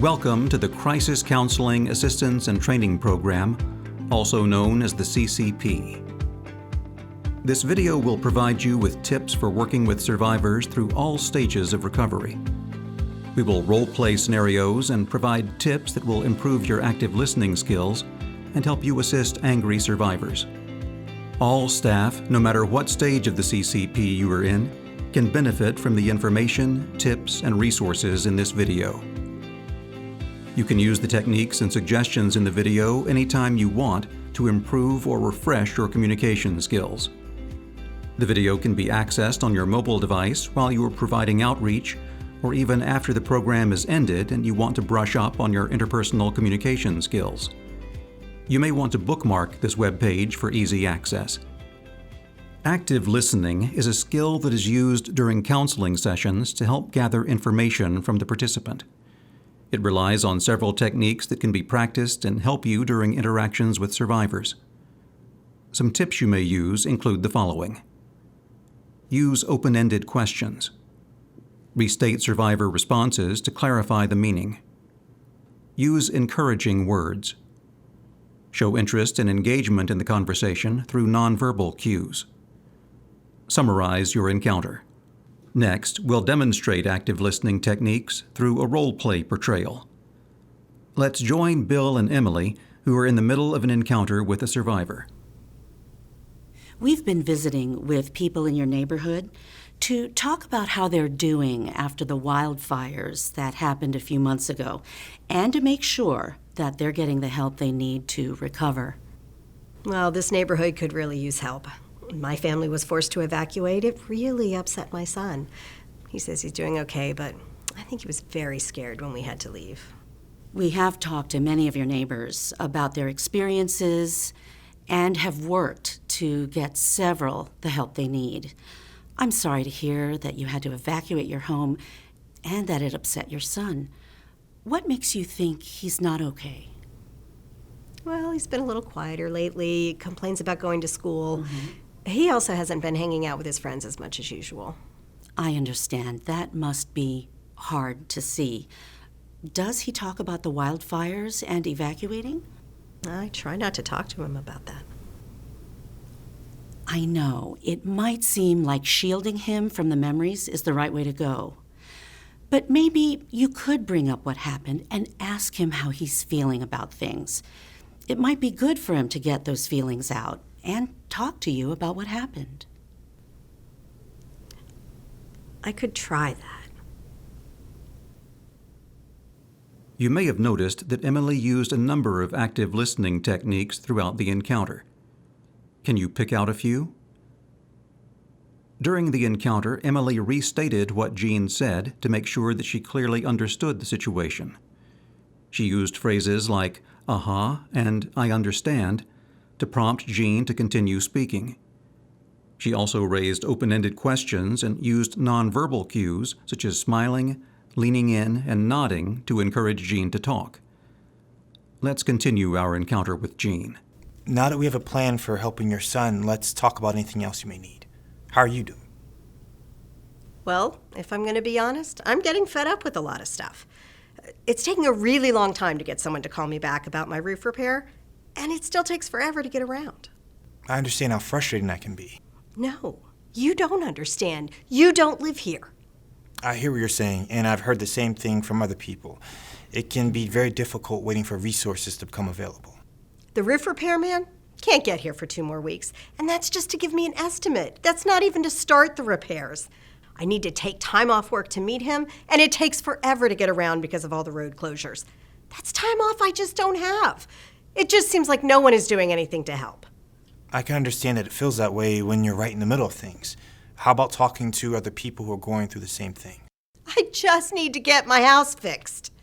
Welcome to the Crisis Counseling Assistance and Training Program, also known as the CCP. This video will provide you with tips for working with survivors through all stages of recovery. We will role-play scenarios and provide tips that will improve your active listening skills and help you assist angry survivors. All staff, no matter what stage of the CCP you are in, can benefit from the information, tips, and resources in this video. You can use the techniques and suggestions in the video anytime you want to improve or refresh your communication skills. The video can be accessed on your mobile device while you are providing outreach, or even after the program is ended and you want to brush up on your interpersonal communication skills. You may want to bookmark this web page for easy access. Active listening is a skill that is used during counseling sessions to help gather information from the participant. It relies on several techniques that can be practiced and help you during interactions with survivors. Some tips you may use include the following. Use open-ended questions. Restate survivor responses to clarify the meaning. Use encouraging words. Show interest and engagement in the conversation through nonverbal cues. Summarize your encounter. Next, we'll demonstrate active listening techniques through a role-play portrayal. Let's join Bill and Emily, who are in the middle of an encounter with a survivor. We've been visiting with people in your neighborhood to talk about how they're doing after the wildfires that happened a few months ago, and to make sure that they're getting the help they need to recover. Well, this neighborhood could really use help. My family was forced to evacuate. It really upset my son. He says he's doing okay, but I think he was very scared when we had to leave. We have talked to many of your neighbors about their experiences and have worked to get several the help they need. I'm sorry to hear that you had to evacuate your home and that it upset your son. What makes you think he's not okay? Well, he's been a little quieter lately, complains about going to school. He also hasn't been hanging out with his friends as much as usual. I understand. That must be hard to see. Does he talk about the wildfires and evacuating? I try not to talk to him about that. I know. It might seem like shielding him from the memories is the right way to go. But maybe you could bring up what happened and ask him how he's feeling about things. It might be good for him to get those feelings out and talk to you about what happened. I could try that. You may have noticed that Emily used a number of active listening techniques throughout the encounter. Can you pick out a few? During the encounter, Emily restated what Jean said to make sure that she clearly understood the situation. She used phrases like, "uh-huh," and "I understand," to prompt Jean to continue speaking. She also raised open-ended questions and used nonverbal cues, such as smiling, leaning in, and nodding to encourage Jean to talk. Let's continue our encounter with Jean. Now that we have a plan for helping your son, let's talk about anything else you may need. How are you doing? Well, if I'm going to be honest, I'm getting fed up with a lot of stuff. It's taking a really long time to get someone to call me back about my roof repair, and it still takes forever to get around. I understand how frustrating that can be. No, you don't understand. You don't live here. I hear what you're saying, and I've heard the same thing from other people. It can be very difficult waiting for resources to become available. The roof repairman can't get here for 2 more weeks, and that's just to give me an estimate. That's not even to start the repairs. I need to take time off work to meet him, and it takes forever to get around because of all the road closures. That's time off I just don't have. It just seems like no one is doing anything to help. I can understand that it feels that way when you're right in the middle of things. How about talking to other people who are going through the same thing? I just need to get my house fixed.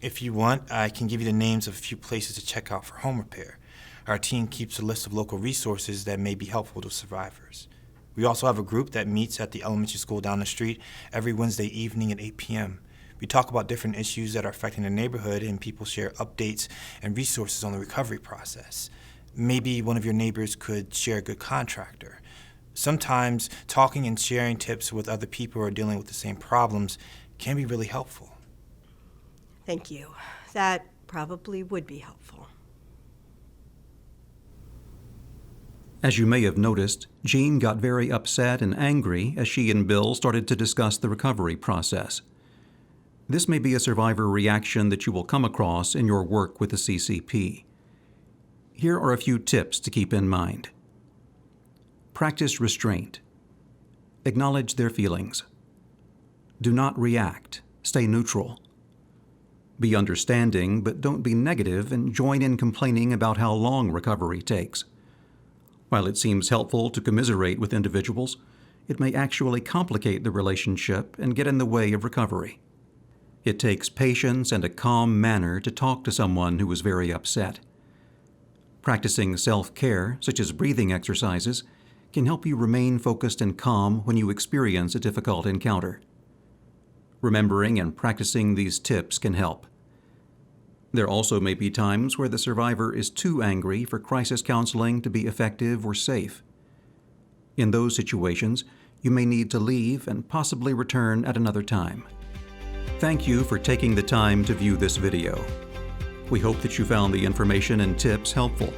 If you want, I can give you the names of a few places to check out for home repair. Our team keeps a list of local resources that may be helpful to survivors. We also have a group that meets at the elementary school down the street every Wednesday evening at 8 p.m. We talk about different issues that are affecting the neighborhood, and people share updates and resources on the recovery process. Maybe one of your neighbors could share a good contractor. Sometimes talking and sharing tips with other people who are dealing with the same problems can be really helpful. Thank you. That probably would be helpful. As you may have noticed, Jean got very upset and angry as she and Bill started to discuss the recovery process. This may be a survivor reaction that you will come across in your work with the CCP. Here are a few tips to keep in mind. Practice restraint. Acknowledge their feelings. Do not react. Stay neutral. Be understanding, but don't be negative and join in complaining about how long recovery takes. While it seems helpful to commiserate with individuals, it may actually complicate the relationship and get in the way of recovery. It takes patience and a calm manner to talk to someone who is very upset. Practicing self-care, such as breathing exercises, can help you remain focused and calm when you experience a difficult encounter. Remembering and practicing these tips can help. There also may be times where the survivor is too angry for crisis counseling to be effective or safe. In those situations, you may need to leave and possibly return at another time. Thank you for taking the time to view this video. We hope that you found the information and tips helpful.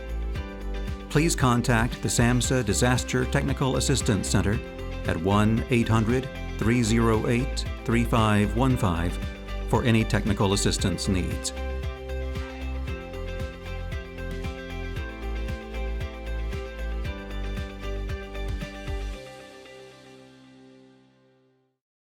Please contact the SAMHSA Disaster Technical Assistance Center at 1-800-308-3515 for any technical assistance needs.